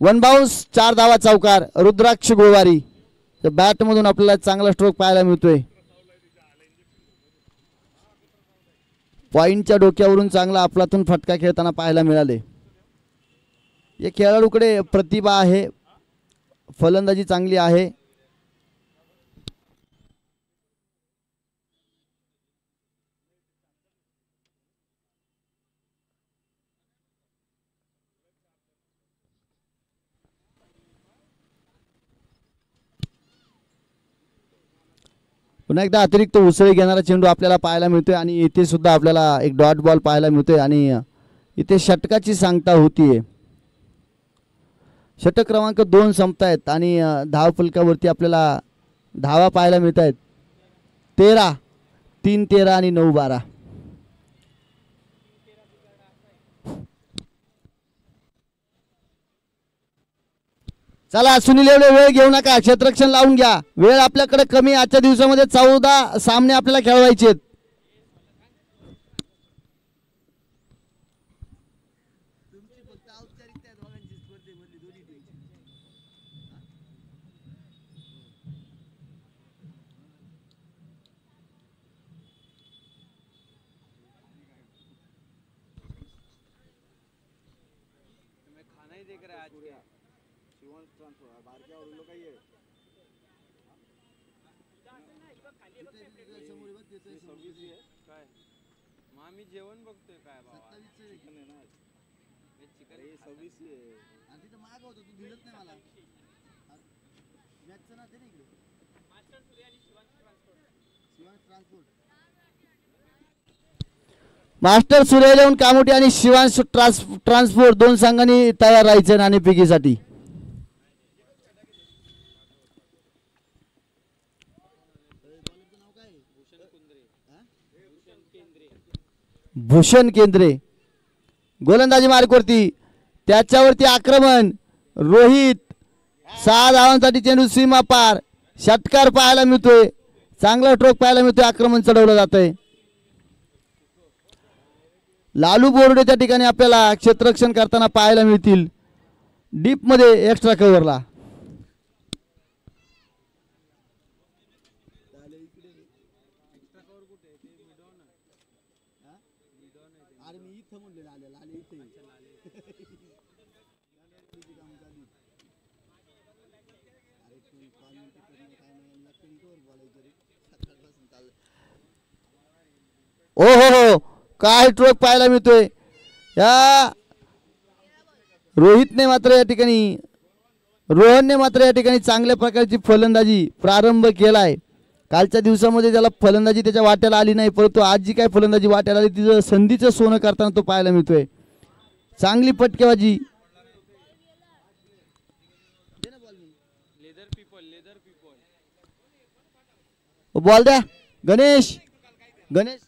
One bounce 4 धावा चौकार. रुद्राक्ष Gowari bat मधून आपल्याला चांगला स्ट्रोक पाहायला मिळतोय. पॉइंटच्या डोक्यावरून चांगला आपलातून फटका खेळताना पाहायला मिळाले. या खेळाडूकडे प्रतिभा आहे, फलंदाजी चांगली आहे. पुन्हा एकदा अतिरिक्त उसळी घेणारा चेंडू आपल्याला पाहायला मिळतोय आणि इथे सुद्धा आपल्याला एक डॉट बॉल पाहायला मिळतोय आणि इथे षटकाची सांगता होतीये. षटक क्रमांक 2 संपतायत आणि धाव फलकावरती आपल्याला धावा पाहायला मिळत आहेत 13, 3, 13 आणि 9, 12. चला सुनील एवढे वेळ घेऊ नका, क्षेत्ररक्षण लावून घ्या. वेळ आपल्याकडे कमी. आजच्या दिवसामध्ये 14 सामने आपल्याला खेळवायचे आहेत. आम्ही जेवण बघतोय काय बाबा 26 आणि तिथं माग होतं तू दिलंच नाही मला. मॅचचं ना ते इकडे मास्टर सूर्य आणि शिवांश ट्रान्सपोर्ट. मास्टर सूर्य येऊन कामोटी आणि शिवांश ट्रान्सपोर्ट 2 संघांनी तयार राहायचे नाणेफेकीसाठी. भूषण केंद्रे गोलंदाजी मार्कवरती, त्याच्यावरती आक्रमण. रोहित 6 धावांसाठी चेंडू सीमा पार. षटकार पाहायला मिळतोय, चांगला स्ट्रोक पाहायला मिळतोय. आक्रमण चढवलं जातंय. लालू बोर्डे त्या ठिकाणी आपल्याला क्षेत्ररक्षण करताना पाहायला मिळतील डीप मध्ये एक्स्ट्रा कव्हरला. ओ हो, काय स्ट्रोक पाहायला मिळतोय. या रोहितने मात्र या ठिकाणी रोहनने मात्र या ठिकाणी चांगल्या प्रकारची फलंदाजी प्रारंभ केलाय. कालच्या दिवसामध्ये त्याला फलंदाजी त्याच्या वाट्याला आली नाही, परंतु आज जी काय फलंदाजी वाट्याला आली तिचं संधीचं सोनं करताना तो पाहायला मिळतोय. चांगली फटकेबाजी. बॉल द्या गणेश. गणेश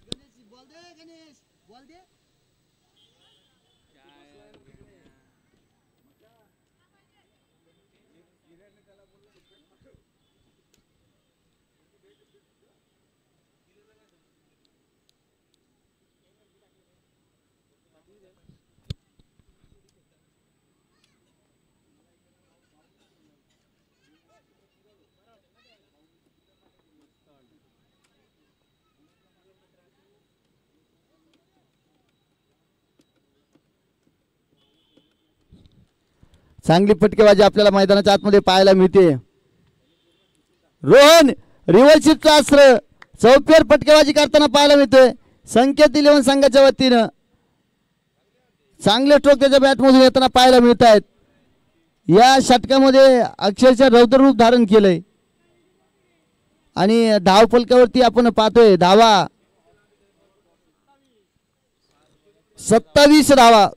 चांगली फटकेबाजी आपल्याला मैदानाच्या आतमध्ये पाहायला मिळते. रोहन रिव्हर्सचं अस्त्र चौफेर फटकेबाजी करताना पाहायला मिळतोय. संकेत 11 संघाच्या वतीनं चांगले स्ट्रोक त्याच्या बॅटमधून येताना पाहायला मिळत आहेत. या षटकामध्ये अक्षरशः रौद्ररूप धारण केलंय आणि धाव फलकावरती आपण पाहतोय धावा 27 धावा.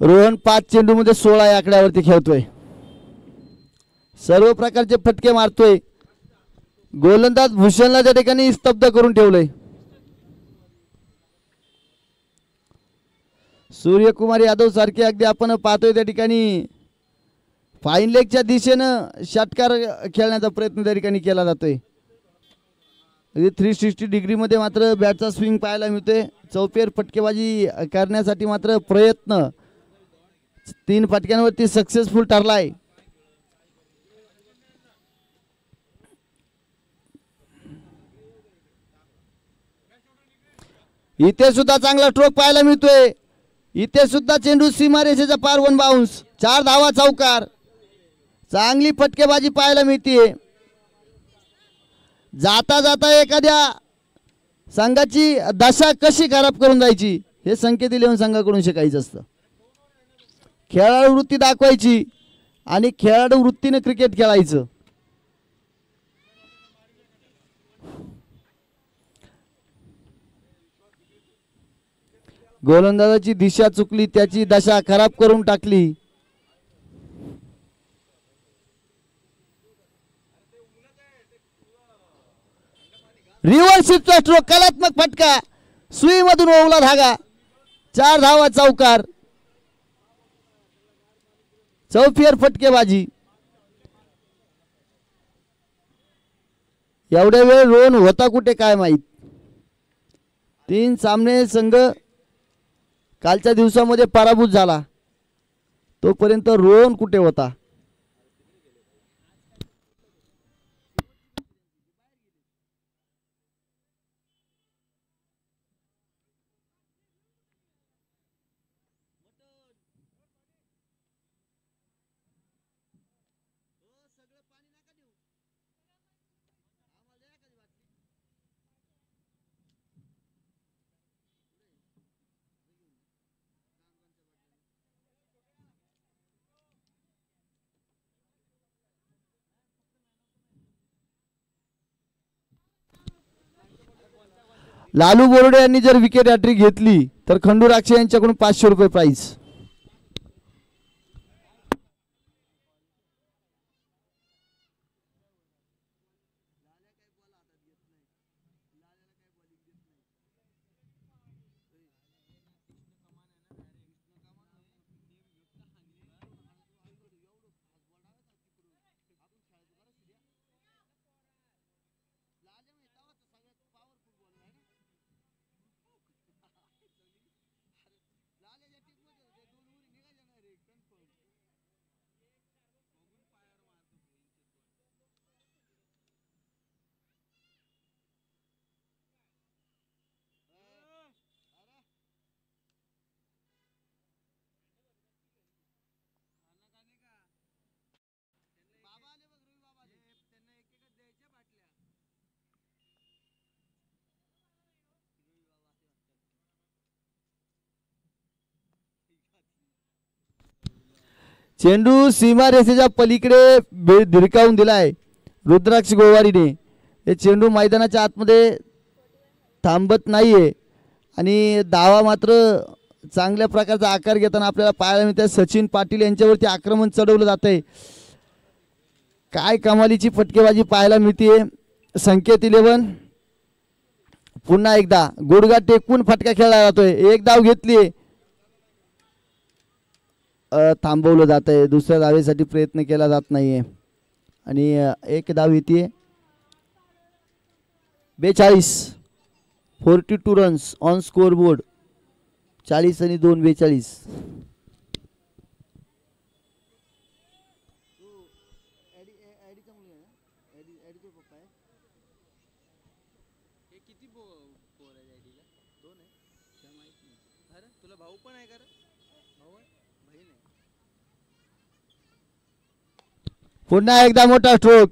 रोहन 5 चेंडू मध्ये 16 या आकड्यावरती खेळतोय. सर्व प्रकारचे फटके मारतोय. गोलंदाज भूषणला त्या ठिकाणी स्तब्ध करून ठेवलंय. सूर्यकुमार यादव सारखे अगदी आपण पाहतोय त्या ठिकाणी फाईन लेगच्या दिशेनं षटकार खेळण्याचा प्रयत्न त्या ठिकाणी केला जातोय. 360 डिग्रीमध्ये मात्र बॅटचा स्विंग पाहायला मिळतोय. चौफेर फटकेबाजी करण्यासाठी मात्र प्रयत्न 3 फटक्यांवरती सक्सेसफुल ठरलाय. इथे सुद्धा चांगला स्ट्रोक पाहायला मिळतोय. इथे सुद्धा चेंडू सीमारेषेच्या पार 1 बाउन्स. 4 धावा चौकार. चांगली फटकेबाजी पाहायला मिळते. जाता जाता एखाद्या संघाची दशा कशी खराब करून जायची हे संकेत 11 संघाकडून शिकायचं असतं. खेळाडू वृत्ती दाखवायची आणि खेळाडू वृत्तीने क्रिकेट खेळायचं. गोलंदाजाची दिशा चुकली, त्याची दशा खराब करून टाकली. रिव्हर्स स्ट्रोक, कलात्मक फटका, सुई मधून ओवला धागा. 4 धावा चौकार. चौफेर फटकेबाजी. एवढ्या वेळ रोहन होता कुठे काय माहित. 3 सामने संघ कालच्या दिवसामध्ये पराभूत झाला, तोपर्यंत रोहन कुठे होता. लालू बोर्डे यांनी जर विकेट हॅट्रिक घेतली तर खंडू राक्षे यांच्याकडून 500 रुपये प्राइज. चेंडू सीमारेषेच्या पलीकडे धिरकावून दिलाय रुद्राक्ष गोवारीने. हे चेंडू मैदानाच्या आतमध्ये थांबत नाहीये आणि धावा मात्र चांगल्या प्रकारचा आकार घेताना आपल्याला पाहायला मिळते. सचिन पाटील यांच्यावरती आक्रमण चढवलं जात आहे. काय कमालीची फटकेबाजी पाहायला मिळते. संकेत 11 पुन्हा एकदा गुडघा टेकून फटका खेळला जातोय. एक धाव घेतली, थांबवलं जात आहे. दुसऱ्या धावेसाठी प्रयत्न केला जात नाहीये आणि एक धाव येते. 42 42 रन्स ऑन स्कोर बोर्ड. 40 आणि 2 42. पुन्हा एकदा मोठा स्ट्रोक.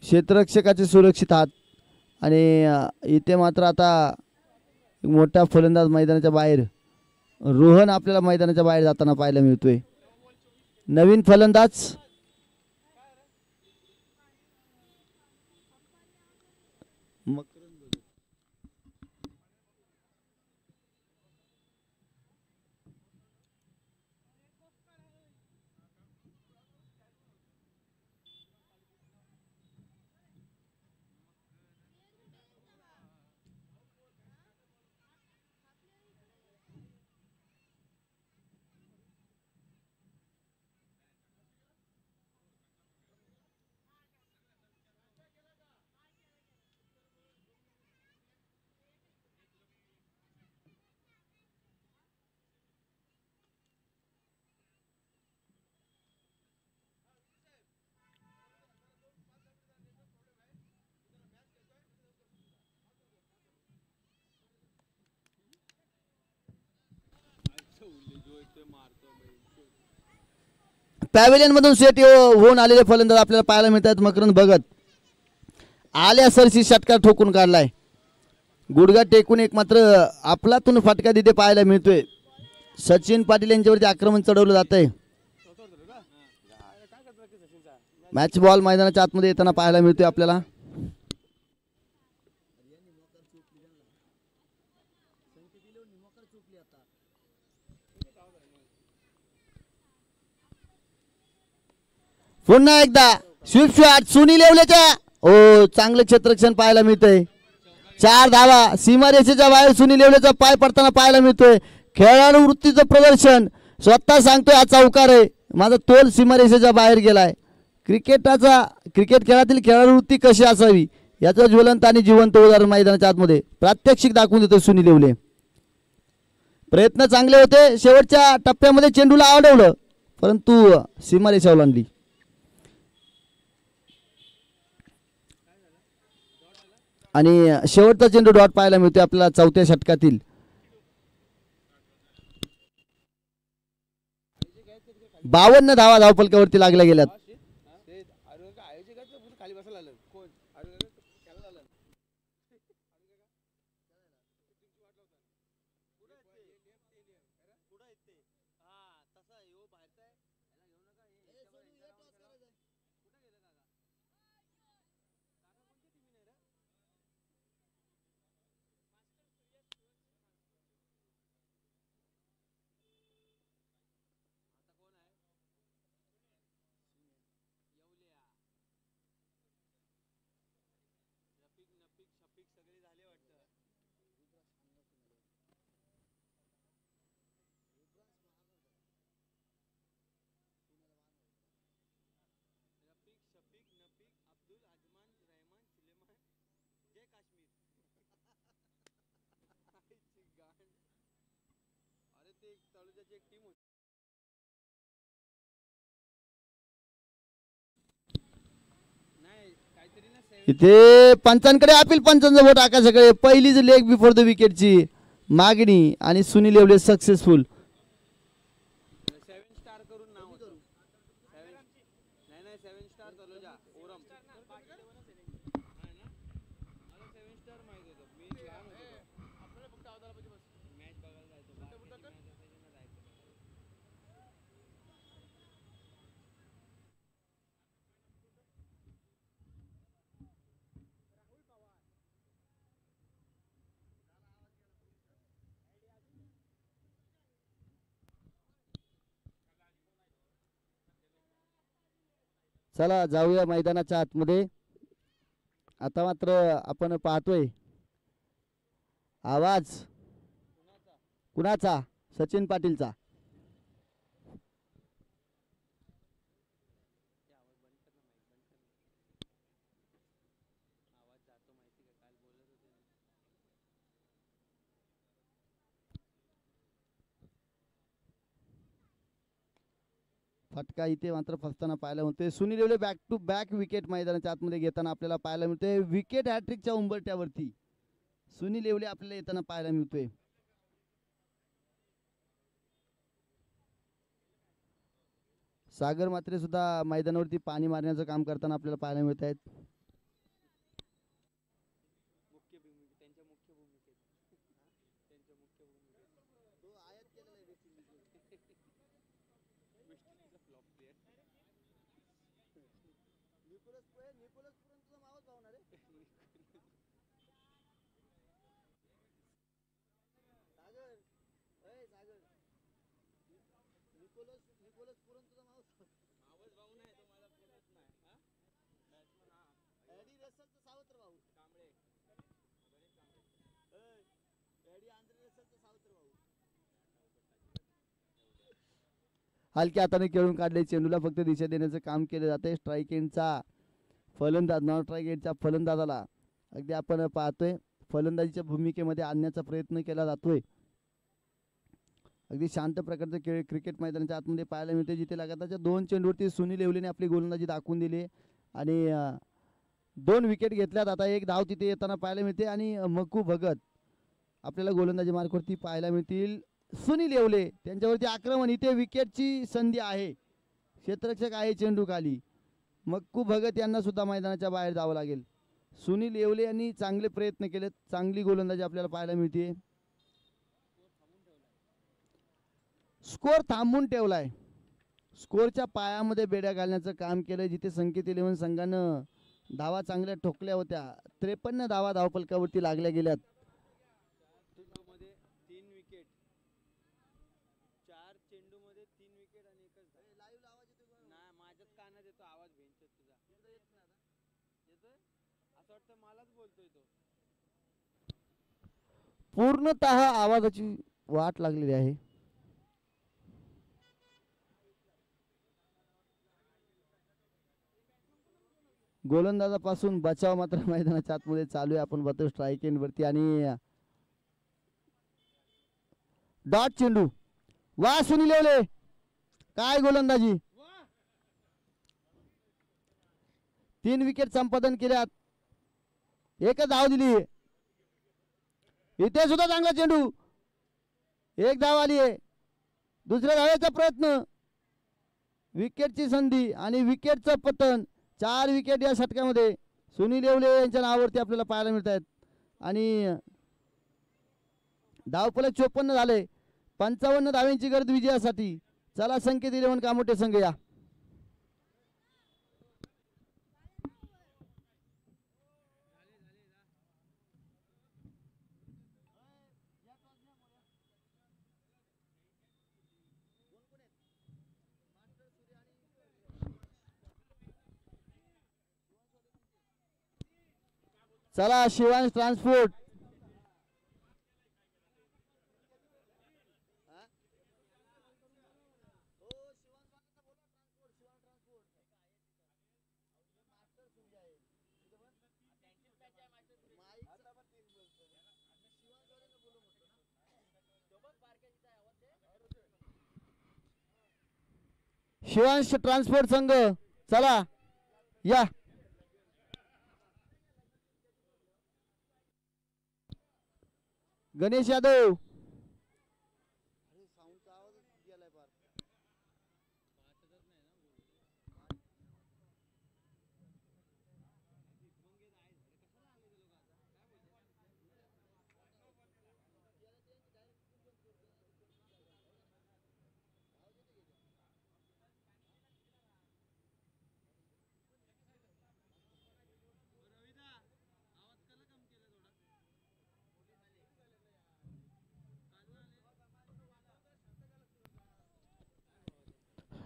क्षेत्ररक्षकाचे सुरक्षित हात आणि इथे मात्र आता मोठा फलंदाज मैदानाच्या बाहेर. रोहन आपल्याला मैदानाच्या बाहेर जाताना पाहायला मिळतोय. नवीन फलंदाज पॅव्हिलियन मधून सेट होऊन आलेले फलंदाज आपल्याला पाहायला मिळतात. मकरंद भगत आल्या सरशी षटकार ठोकून काढलाय. गुडघा टेकून एक मात्र आपलातून फटका तिथे पाहायला मिळतोय. सचिन पाटील यांच्यावरती आक्रमण चढवलं जात आहे. मॅच बॉल मैदानाच्या आतमध्ये येताना पाहायला मिळतोय आपल्याला. पुन्हा एकदा स्वीप शॉट सुनील येवलेच्या ओ चांगलं क्षेत्ररक्षण पाहायला मिळतंय. 4 धावा सीमारेषेच्या बाहेर सुनील येवलेचा पाय पडताना पाहायला मिळतोय. खेळाडू वृत्तीचं प्रदर्शन स्वतः सांगतोय हा चौकार आहे, माझा तोल सीमारेषेच्या बाहेर गेलाय. क्रिकेट खेळातील खेळाडू वृत्ती कशी असावी याचं ज्वलंत आणि जिवंत उदाहरण मैदानाच्या आतमध्ये प्रात्यक्षिक दाखवून देतो सुनील येवले. प्रयत्न चांगले होते, शेवटच्या टप्प्यामध्ये चेंडूला अडवलं परंतु सीमारेषा ओलांडली. आणि शेवटचा चेंडू डॉट पाहायला मिळतोय आपल्याला चौथ्या षटकातील. बावन्न धावा धावफलकावरती लागल्या गेल्यात. इथे पंचांकडे अपील, पंचांचं वोट आकाशाकडे. पहिलीच लेग बिफोर द विकेटची मागणी आणि सुनील येवले सक्सेसफुल. चला जाऊया मैदानाच्या आतमध्ये. आता मात्र आपण पाहतोय आवाज कुणाचा, सचिन पाटीलचा. फटका इथे मात्र फसताना पाहायला मिळतोय. Sunil Yevle back to back wicket मैदानाच्या आतमध्ये घेताना आपल्याला पाहायला मिळतोय. विकेट हॅट्रिकच्या उंबरठ्यावरती सुनील येवले आपल्याला येताना पाहायला मिळतोय. सागर मात्रे सुद्धा मैदानावरती पाणी मारण्याचं काम करताना आपल्याला पाहायला मिळत आहेत. हलक्या हाताने खेळून काढले. चेंडूला फक्त दिशा देण्याचं काम केलं जाते. स्ट्राईक एंडचा फलंदाज, नॉन स्ट्राईक एंडच्या फलंदाजाला अगदी आपण पाहतोय फलंदाजीच्या भूमिकेमध्ये आणण्याचा प्रयत्न केला जातोय. अगदी शांत प्रकारचं खेळ क्रिकेट मैदानाच्या आतमध्ये पाहायला मिळते, जिथे लगातारच्या 2 चेंडूवरती सुनील येवलेने आपली गोलंदाजी दाखवून दिली आणि 2 विकेट घेतल्यात. आता 1 धाव तिथे येताना पाहायला मिळते आणि मकू भगत आपल्याला गोलंदाजी मार्कवरती पाहायला मिळतील. सुनील येवले त्यांच्यावरती आक्रमण. इथे विकेटची संधी आहे. क्षेत्ररक्षक आहे चेंडू खाली. मक्कू भगत यांना सुद्धा मैदानाच्या बाहेर जावं लागेल. सुनील येवले यांनी चांगले प्रयत्न केलेत. चांगली गोलंदाजी आपल्याला पाहायला मिळते. स्कोर थांबून ठेवलाय. स्कोरच्या पायामध्ये बेड्या घालण्याचं काम केलं. जिथे संकेत 11 संघानं धावा चांगल्या ठोकल्या होत्या. 53 धावा धावफलकावरती लागल्या गेल्यात. मध्ये 3 विकेट, 4 चेंडू मध्ये 3 विकेट आणि एकच नाही. माझ्याच कानात येतो आवाज भेंचत तुझा. येतोय असं वाटतं मलाच बोलतोय तो. पूर्णतः आवाजाची वाट लागलेली आहे. गोलंदाजापासून बचाव मात्र मैदानाच्या आतमध्ये चालू आहे. आपण बघतो स्ट्राईक एंड वरती आणि डॉट चेंडू. वा सुनील येवले काय गोलंदाजी. 3 विकेट संपादन केल्यात. एकच धाव दिली. इथे सुद्धा चांगला चेंडू. एक धाव आली आहे. दुसऱ्या धावेचा प्रयत्न. विकेटची संधी आणि विकेटचं पतन. 4 विकेट या षटकामध्ये सुनील येवले यांच्या नावावरती आपल्याला पाहायला मिळत आहेत. आणि धावफलक 54 झाले. 55 धाव्यांची गरज विजयासाठी. चला संकेत 11 कामोठे संघ या. चला शिवांश ट्रान्सपोर्ट. शिवांश ट्रान्सपोर्ट संघ चला या. गणेश यादव.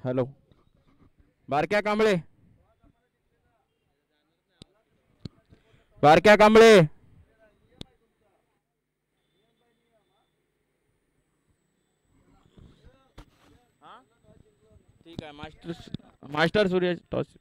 हॅलो बारक्या कांबळे. बारक्या कांबळे. ठीक आहे. मास्टर सूर्य टॉस.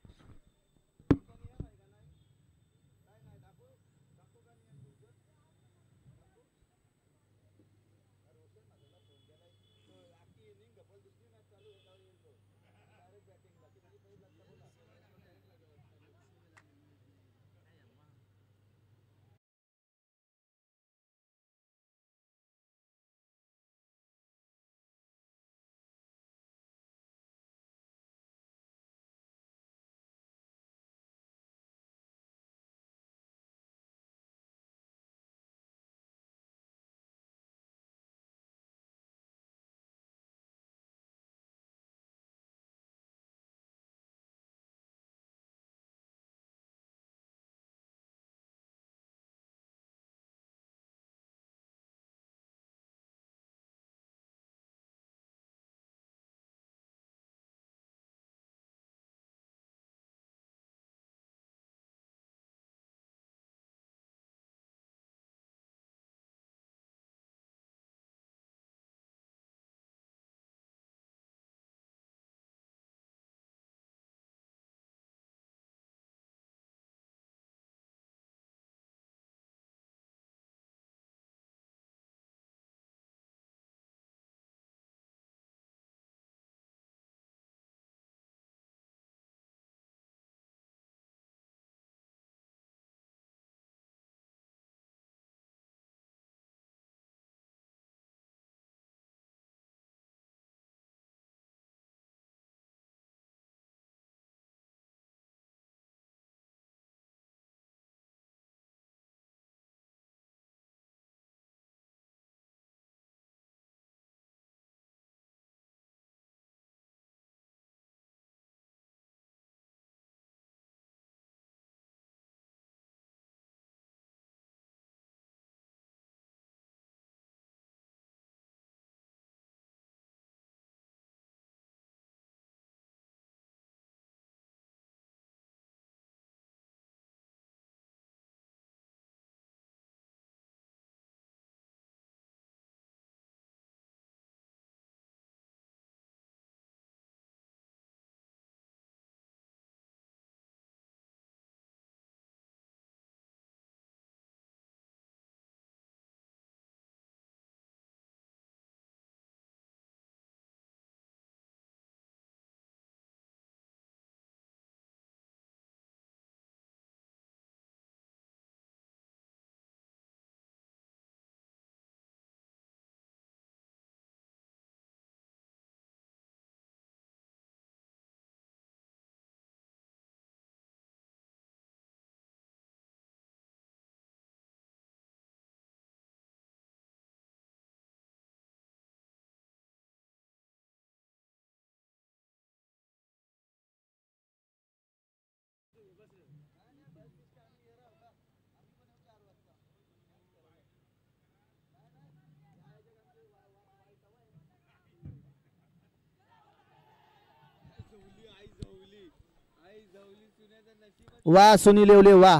वा सुनील येवले वा.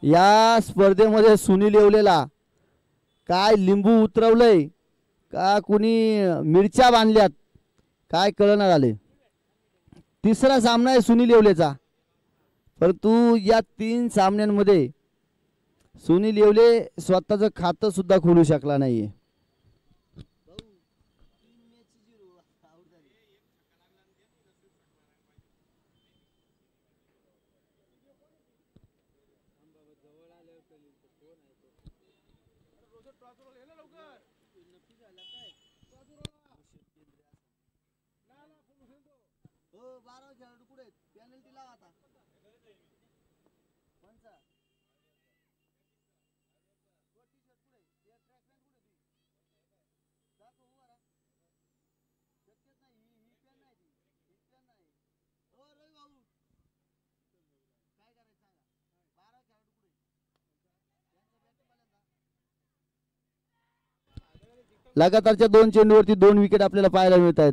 या स्पर्धेमध्ये सुनील येवलेला काय लिंबू उतरवलंय का कुणी मिरच्या बांधल्यात काय कळणार आले. तिसरा सामना आहे सुनील येवलेचा, परंतु या 3 सामन्यांमध्ये सुनील येवले स्वतःचं खातं सुद्धा खोलू शकला नाहीये. लगातारच्या 2 चेंडूवरती 2 विकेट आपल्याला पाहायला मिळत आहेत.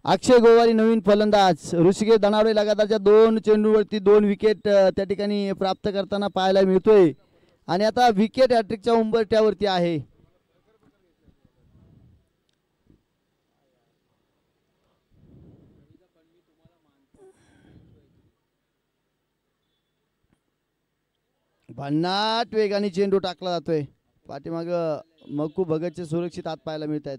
अक्षय गोवारी नवीन फलंदाज. ऋषिकेश धनावडे लगातारच्या 2 चेंडूवरती 2 विकेट त्या ठिकाणी प्राप्त करताना पाहायला मिळतोय आणि आता विकेट हॅट्रिकच्या उंबरठ्यावरती आहे. भन्नाट वेगाने चेंडू टाकला जातोय. पाठीमाग मक्कू भगतचे सुरक्षित हात पाहायला मिळत आहेत.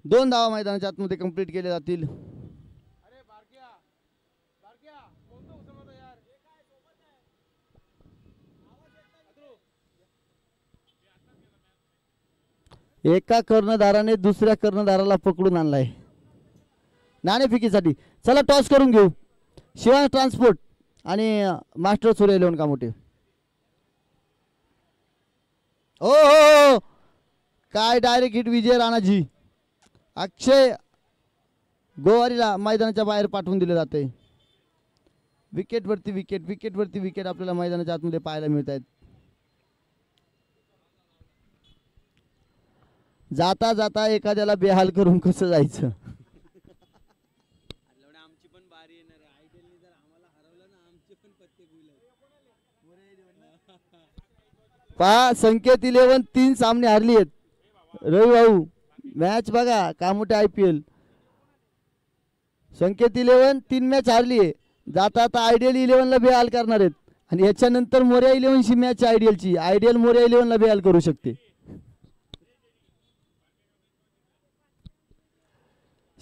दोन धावा मैदानाच्या आतमध्ये कंप्लीट केले जातील. एका कर्णधाराने दुसऱ्या कर्णधाराला पकडून आणलाय नाणेफेकीसाठी. चला टॉस करून घेऊ. शिवांश ट्रान्सपोर्ट आणि मास्टर सूर्य इलेव्हन कामोठे. ओ हो काय डायरेक्ट हिट विजय राणाजी. अक्षय गोवारीला मैदानाच्या बाहेर पाठवून दिले जाते. विकेट वरती विकेट, विकेट वरती विकेट आपल्याला मैदानाच्या आतमध्ये पाहायला मिळत आहेत. जाता जाता एखाद्याला बेहाल करून कसं जायचं. आमची पण बारी येणार आहे. आयडलने जर आम्हाला हरवलं ना आमचे पण पत्ते गुल. पहा संकेत 11 3 सामने हारली आहेत. रवी भाऊ मॅच बघा कामोठे IPL. संकेत 11 3 मॅच हारली आहे. जाता आता आयडियल 11 ला बेहाल करणार आहेत आणि याच्यानंतर मोर्या 11 ची मॅच आयडियलची. आयडियल मोर्या 11 ला बेहाल करू शकते.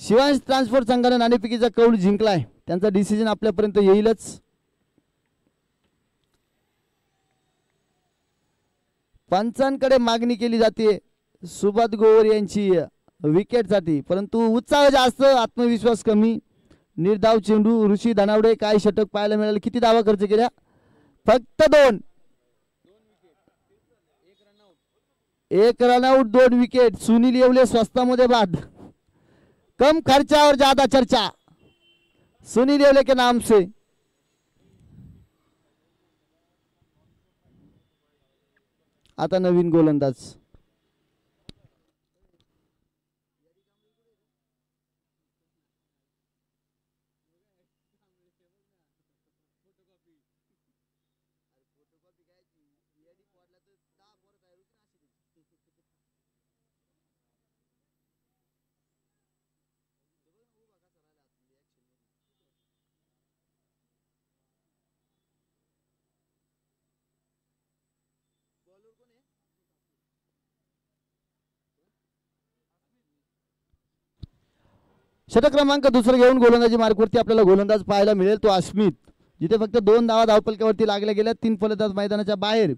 शिवांश ट्रान्सपोर्ट संघाने नाणेफेकीचा कौल जिंकलाय. त्यांचा डिसिजन आपल्यापर्यंत येईलच. पंचांकडे मागणी केली जाते सुभाष गोवर यांची विकेटसाठी, परंतु उत्साह जास्त आत्मविश्वास कमी. निर्धाव चेंडू. ऋषी धनावडे काय षटक पाहायला मिळाले. किती धावा खर्च केल्या. फक्त 2. 1 रनआउट 2 विकेट. सुनील येवले स्वस्तामध्ये बाद. कम खर्चा और ज्यादा चर्चा सुनील येवले के नाम से. आता नवीन गोलंदाज षटक क्रमांक दुसरं घेऊन गोलंदाजी मार्कवरती आपल्याला गोलंदाज पाहायला मिळेल तो अस्मित, जिथे फक्त 2 धावा धावपलकावरती लागल्या गेल्या. 3 फलंदाज मैदानाच्या बाहेर.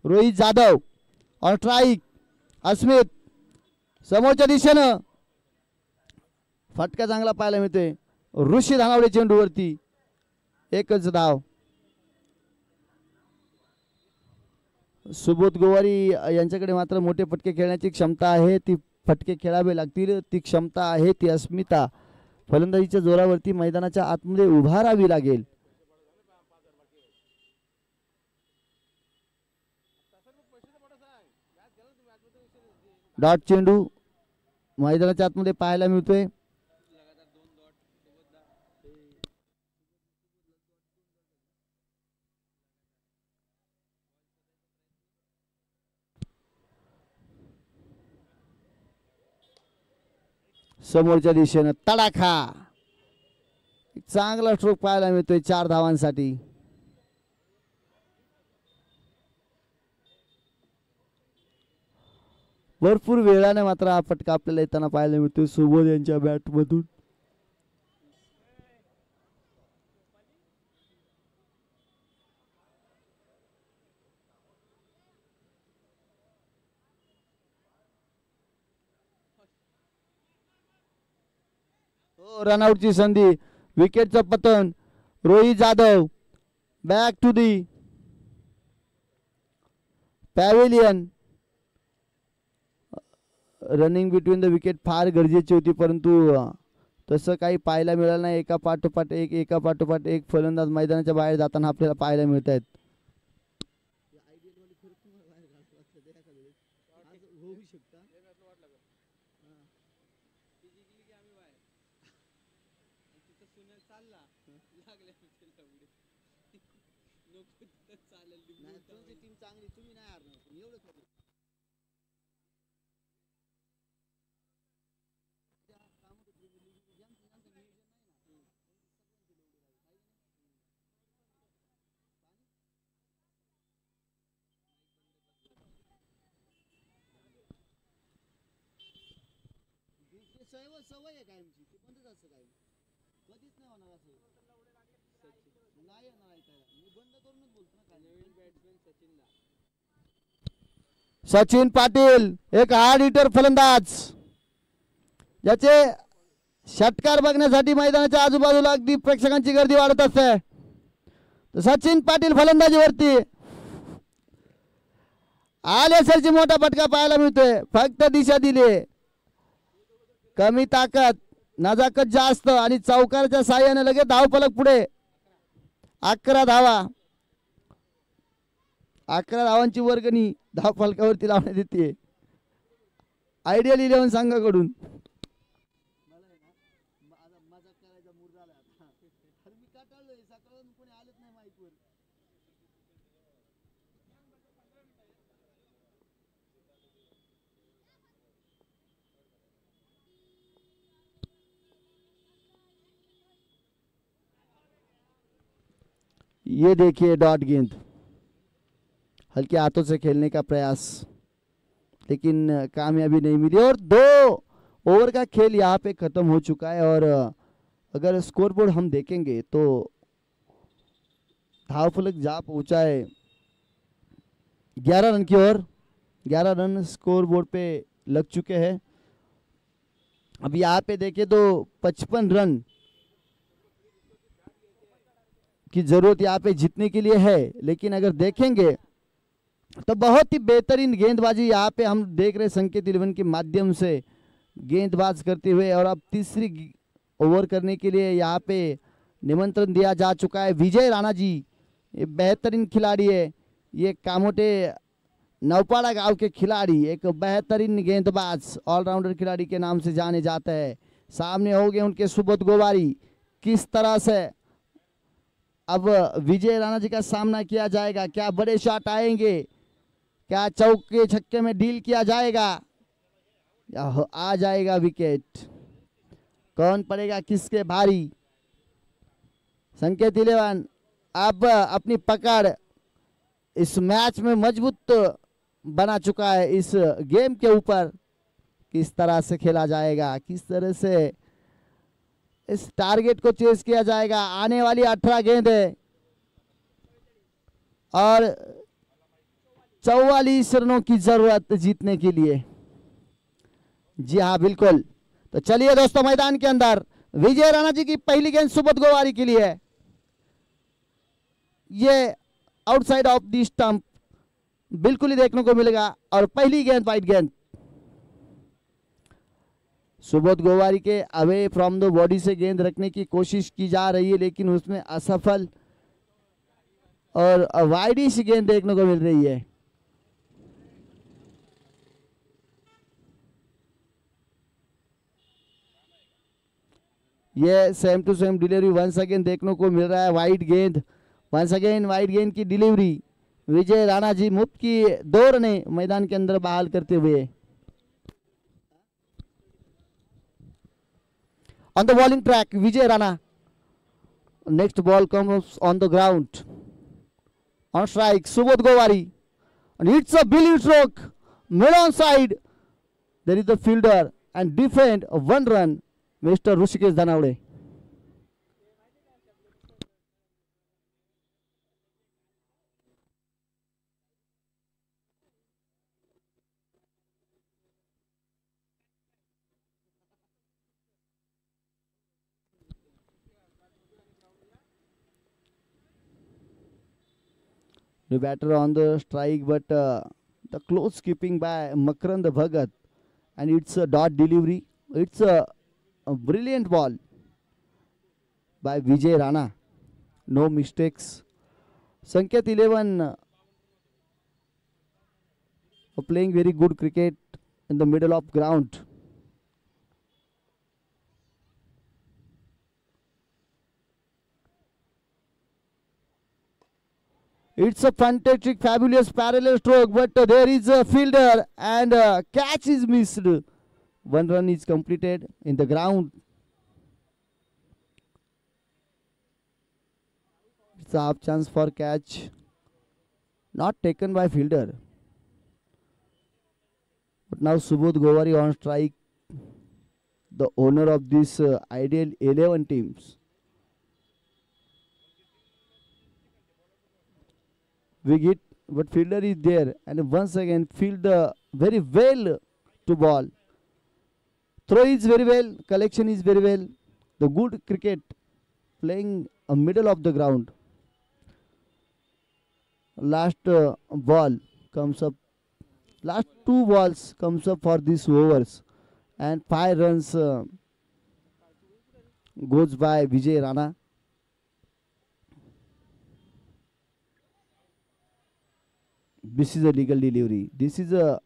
Rohit Jadhav on strike. अस्मित समोरच्या दिशेनं फटका चांगला पाहायला मिळतोय. ऋषी धानावडे चेंडूवरती. एकच धाव. सुबोध गोवारी यांच्याकडे मात्र मोठे फटके खेळण्याची क्षमता आहे. ती फटके खेळावे लागतील, ती क्षमता आहे, ती अस्मिता फलंदाजीच्या जोरावरती मैदानाच्या आतमध्ये उभारावी लागेल. डॉट चेंडू मैदानाच्या आतमध्ये पाहायला मिळतोय. समोरच्या दिशेनं तडाखा. चांगला स्ट्रोक पाहायला मिळतोय 4 धावांसाठी. भरपूर वेळाने मात्र हा फटका आपल्याला येताना पाहायला मिळतोय सुबोध यांच्या बॅट मधून. रनआउटची संधी. विकेटचं पतन. Rohit Jadhav back to the pavilion. Running between the wicket फार गरजेची होती, परंतु तसं काही पाहायला मिळालं नाही. एका पाठोपाठ एक फलंदाज मैदानाच्या बाहेर जाताना आपल्याला पाहायला मिळत आहेत. सवय आहे कायमची, ते बंदच असतं काय, कधीच नाही होणार असं. नाही येणार ऐकायला, मी बंद करूनच बोलतो ना काय. नवीन बॅट्समॅन सचिन पाटील एक हार्ड हिटर फलंदाज, ज्याचे षटकार बघण्यासाठी मैदानाच्या आजूबाजूला अगदी प्रेक्षकांची गर्दी वाढत असते. सचिन पाटील फलंदाजीवरती आले सरची मोठा फटका पाहायला मिळतोय. फक्त दिशा दिली, कमी ताकद, नजाकत जास्त आणि चौकारच्या साह्याने लगेच धावफलक पुढे. 11 धावा, 11 धावांची वर्गणी धावफलकावरती लावण्यात येते आयडियल 11 संघाकडून. ये देखिए डॉट गेंद, हल्के हाथों से खेलने का प्रयास, लेकिन कामयाबी नहीं मिली और 2 ओवर का खेल यहाँ पे खत्म हो चुका है. और अगर स्कोरबोर्ड हम देखेंगे तो धावफलक जा पहुंचा है 11 रन की ओर. 11 रन स्कोरबोर्ड पे लग चुके हैं. अब यहाँ पे देखें तो 55 रन की जरूरत यहाँ पे जीतने के लिए है. लेकिन अगर देखेंगे तो बहुत ही बेहतरीन गेंदबाजी यहाँ पे हम देख रहे संकेत 11 के माध्यम से गेंदबाज करते हुए. और अब तीसरी ओवर करने के लिए यहाँ पे निमंत्रण दिया जा चुका है. विजय राणा जी ये बेहतरीन खिलाड़ी है, ये कामोटे नौपाड़ा गांव के खिलाड़ी, एक बेहतरीन गेंदबाज ऑलराउंडर खिलाड़ी के नाम से जाने जाते हैं. सामने हो गए उनके सुबोध गोवारी. किस तरह से अब विजय राणा जी का सामना किया जाएगा, क्या बड़े शॉट आएंगे, क्या चौके छक्के में डील किया जाएगा या आ जाएगा विकेट, कौन पड़ेगा किसके भारी. संकेत 11 अब अपनी पकड़ इस मैच में मजबूत बना चुका है. इस गेम के ऊपर किस तरह से खेला जाएगा, किस तरह से इस टारगेट को चेस किया जाएगा। आने वाली 18 गेंद है और 44 रनों की जरूरत जीतने के लिए। जी हाँ बिल्कुल। तो चलिए दोस्तों, मैदान के अंदर विजय राणा जी की पहली गेंद सुबोध गोवारी के लिए है। ये आउटसाइड ऑफ दी स्टंप बिल्कुल ही देखने को मिलेगा और पहली गेंद वाइड गेंद। सुबोध गोवारी के अवे फ्रॉम द बॉडी से गेंद रखने की कोशिश की जा रही है, लेकिन उसमें असफल और वाइडी सी गेंद देखने को मिल रही है। ये same to same delivery once again देखने को मिल रहा है। वाइड गेंद, वंस अगेन वाइड गेंद की डिलीवरी। विजय राणा जी मुफ्त की 2 रने मैदान के अंदर बहाल करते हुए। On the bowling track, Vijay Rana. Next ball comes on the ground. On strike, Subodh Govari. And it's a Billy stroke. Mid on side. There is the fielder and defend 1 run. Mr. Rushikesh Dhanavade. New batter on the strike, but the close keeping by Makarand Bhagat, and it's a dot delivery. It's a brilliant ball by Vijay Rana. No mistakes. Sanket 11 playing very good cricket in the middle of ground. It's a fantastic, fabulous parallel stroke, but there is a fielder and catch is missed. 1 run is completed in the ground. It's a half chance for catch, not taken by fielder. But now Subodh Govari on strike, the owner of this ideal 11 teams. Wicket, but fielder is there, and once again field very well to ball. Throw is very well, collection is very well. The good cricket playing a middle of the ground. Last ball comes up. Last 2 balls comes up for these overs, and 5 runs goes by Vijay Rana. This is a legal delivery. This is a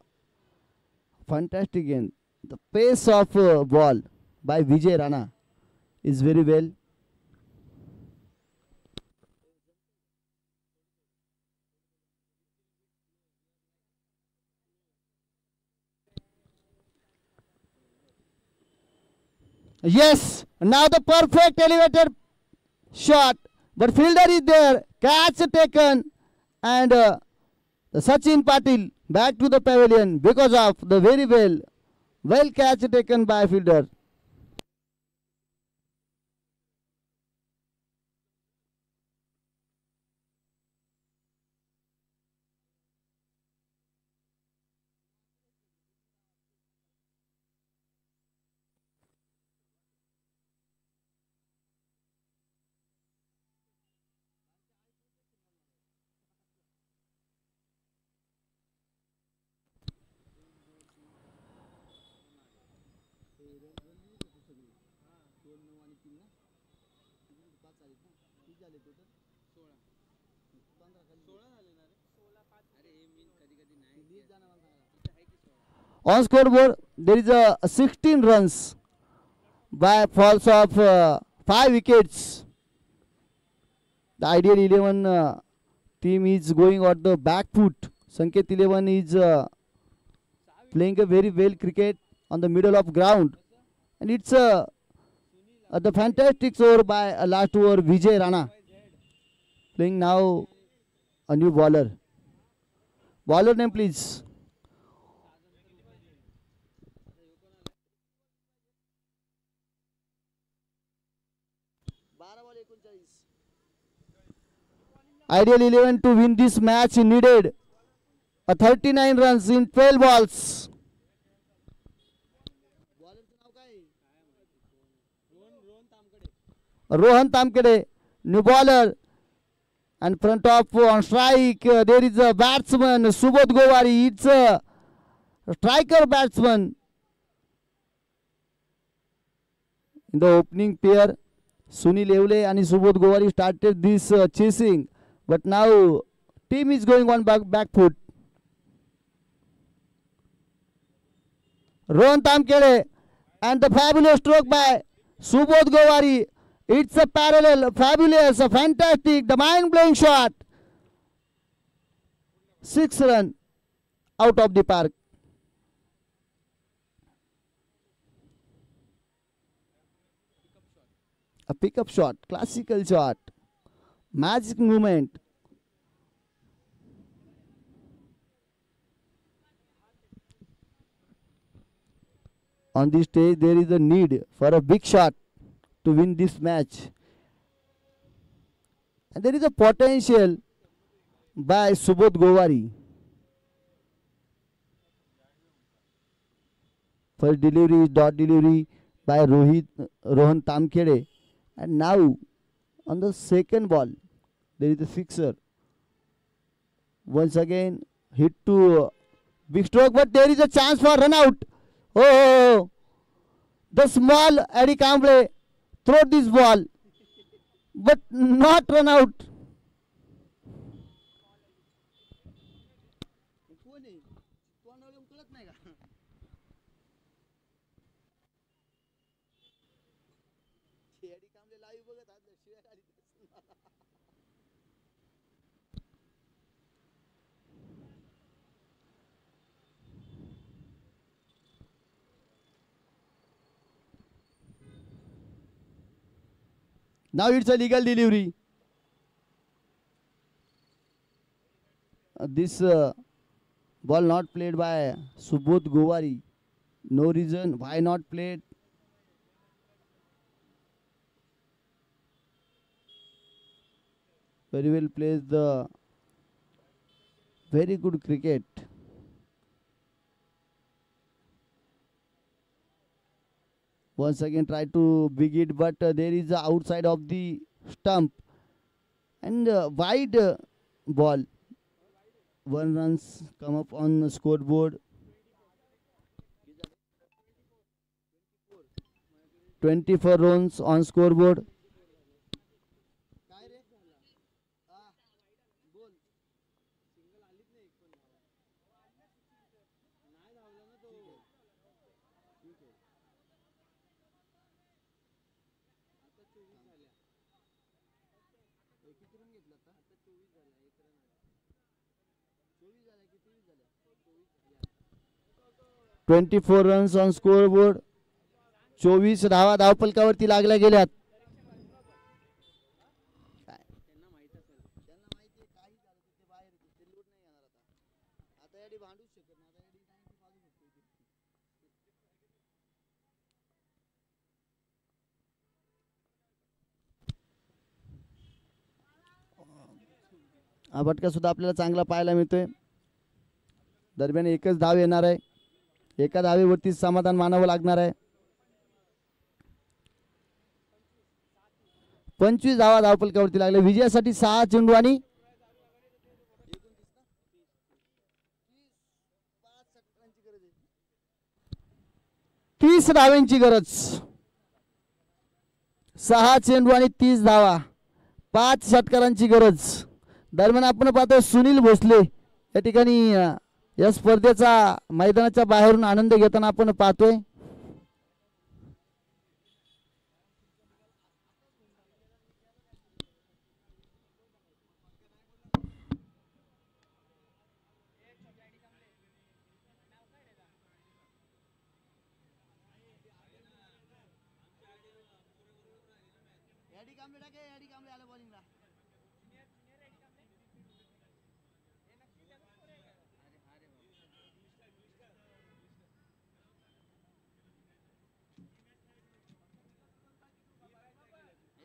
fantastic game. The pace of ball by Vijay Rana is very well. Yes, now the perfect elevated shot, but fielder is there. Catch taken, and Sachin Patil back to the pavilion because of the very well catch taken by fielder. On scoreboard, there is a 16 runs by falls of 5 wickets. The ideal 11 team is going on the back foot. Sanket 11 is playing a very well cricket on the middle of ground, and it's the fantastic over by last over Vijay Rana, playing now a new bowler. Bowler name please. Ideal 11 to win this match needed 39 runs in 12 balls. Rohan Tamkade, new bowler, and front of on strike there is a batsman Subodh Gowari. It's a striker batsman. In the opening pair, Sunil Evle and Subodh Gowari started this chasing, but now team is going on back foot. Rohan Tamkade and the fabulous stroke by Subodh Gowari. It's a parallel, fabulous, a fantastic, the mind-blowing shot. 6 runs out of the park. A pickup shot, classical shot, magic movement. On this stage, there is a need for a big shot to win this match. And there is a potential by Subodh Gowari. First delivery is dot delivery by Rohan Tamkade. And now on the second ball, there is a sixer. Once again, hit to big stroke, but there is a chance for run out. Oh, the small Eddie Kamble throw this ball, but not run out. Now it's a legal delivery. This ball not played by Subodh Gowari. No reason why not played. Very well plays the very good cricket. Once again try to big it, but there is a outside of the stump and wide ball. 1 runs come up on the scoreboard. 24 runs on scoreboard. Twenty-four runs on scoreboard. 24 धावा धावफलकावरती लागल्या गेल्यात. हा फटका सुद्धा आपल्याला चांगला पाहायला मिळतोय. दरम्यान एकच धाव येणार आहे. एका धावेवरती समाधान मानावं लागणार आहे. 25 धावा धावफलकावरती लागले. विजयासाठी 6 चेंडू आणि 30 धावांची गरज. 6 चेंडू आणि 30 धावा, 5 षटकारांची गरज. दरम्यान आपण पाहतो सुनील भोसले या ठिकाणी या स्पर्धेचा मैदानाच्या बाहेरून आनंद घेताना आपण पाहतोय.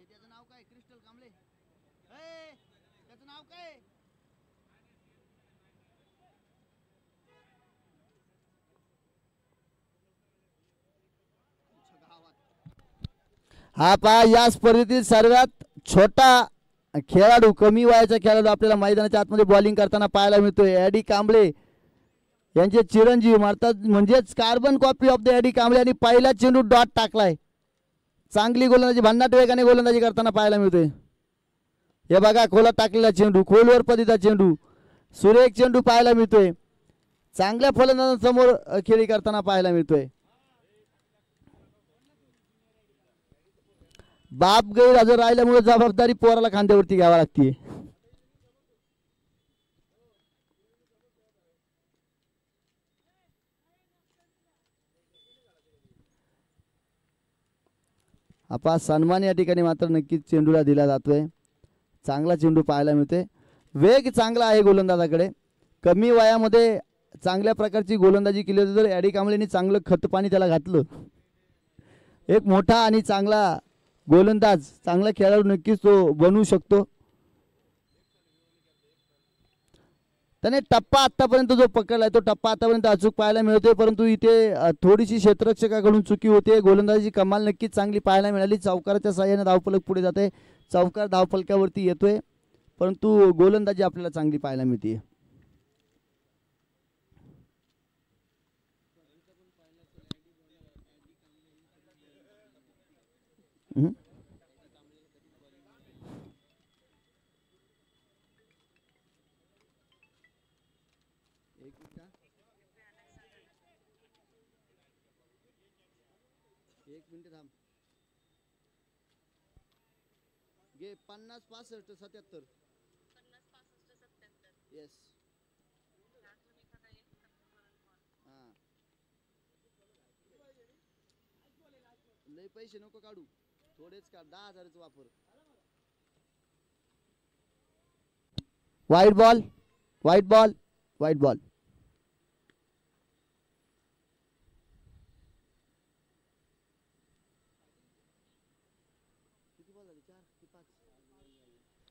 त्याचं नाव काय? पिस्टल कांबळे त्याचं नाव काय? हा पहा या स्पर्धेतील सर्वात छोटा खेळाडू, कमी वयाचा खेळाडू आपल्याला मैदानाच्या आतमध्ये बॉलिंग करताना पाहायला मिळतोय. एडी कांबळे यांचे चिरंजीव मारतात, म्हणजेच carbon copy of the AD Kamble, आणि पहिला चेंडू डॉट टाकलाय. चांगली गोलंदाजी, भन्नाट वेगाने गोलंदाजी करताना पाहायला मिळतोय. हे बघा खोलात टाकलेला चेंडू, खोलवर पदिता चेंडू, सुरेख चेंडू पाहायला मिळतोय. चांगल्या फलंदाजांसमोर खेळी करताना पाहायला मिळतोय. बाप गैरहजर राहिल्यामुळे जबाबदारी पोराला खांद्यावरती घ्यावी लागते. आपा सन्मान या ठिकाणी मात्र नक्कीच चेंडूला दिला जातोय. चांगला चेंडू पाहायला मिळतोय. वेग चांगला आहे गोलंदाजाकडे. कमी वयामध्ये चांगल्या प्रकारची गोलंदाजी केली होती. तर एडी कांबळेंनी चांगलं खतपाणी त्याला घातलं. एक मोठा आणि चांगला गोलंदाज, चांगला खेळाडू नक्कीच तो बनवू शकतो. त्याने टप्पा आतापर्यंत जो पकडलाय तो टप्पा आतापर्यंत अचूक पाहायला मिळतोय, परंतु इथे थोडीशी क्षेत्ररक्षकाकडून चुकी होते. गोलंदाजीची कमाल नक्कीच चांगली पाहायला मिळाली. चौकाराच्या साहाय्याने धावफलक पुढे जाते. चौकार धावफलकावरती येतोय, परंतु गोलंदाजी आपल्याला चांगली पाहायला मिळते. एक मिनिट थांब. घे 50 65 77. येस. हां, लय पैसे नको काढू, थोडेच काढ. 10,000च वापर. वाईट बॉल, वाईट बॉल, वाईट बॉल.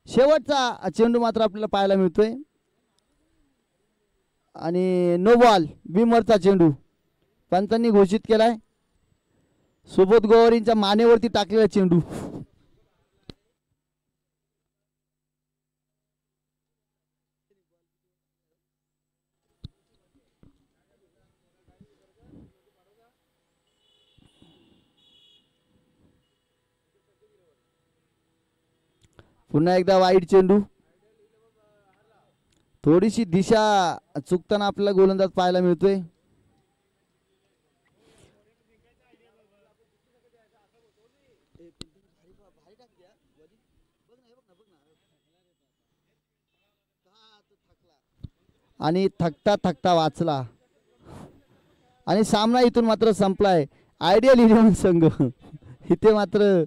शेवटचा चेंडू मात्र आपल्याला पाहायला मिळतोय आणि नो बॉल, बिमरचा चेंडू पंचांनी घोषित केलाय. सुबोध गोवारींच्या मानेवरती टाकलेला चेंडू. पुन्हा एकदा वाईट चेंडू. थोडीशी दिशा चुकताना आपल्याला गोलंदाज पाहायला मिळतोय. आणि थकता थकता वाचला आणि सामना इथून मात्र संपलाय. आयडियल 11 संघ इथे मात्र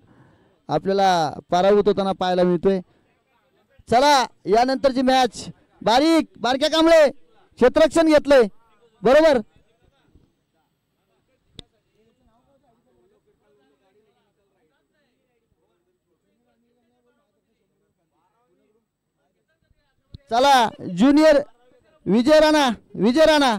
आपल्याला पराभूत होताना पाहायला मिळतोय. चला यानंतरची मॅच. बारक्या कांबळे क्षेत्ररक्षण घेतलंय बरोबर. चला ज्युनियर विजय राणा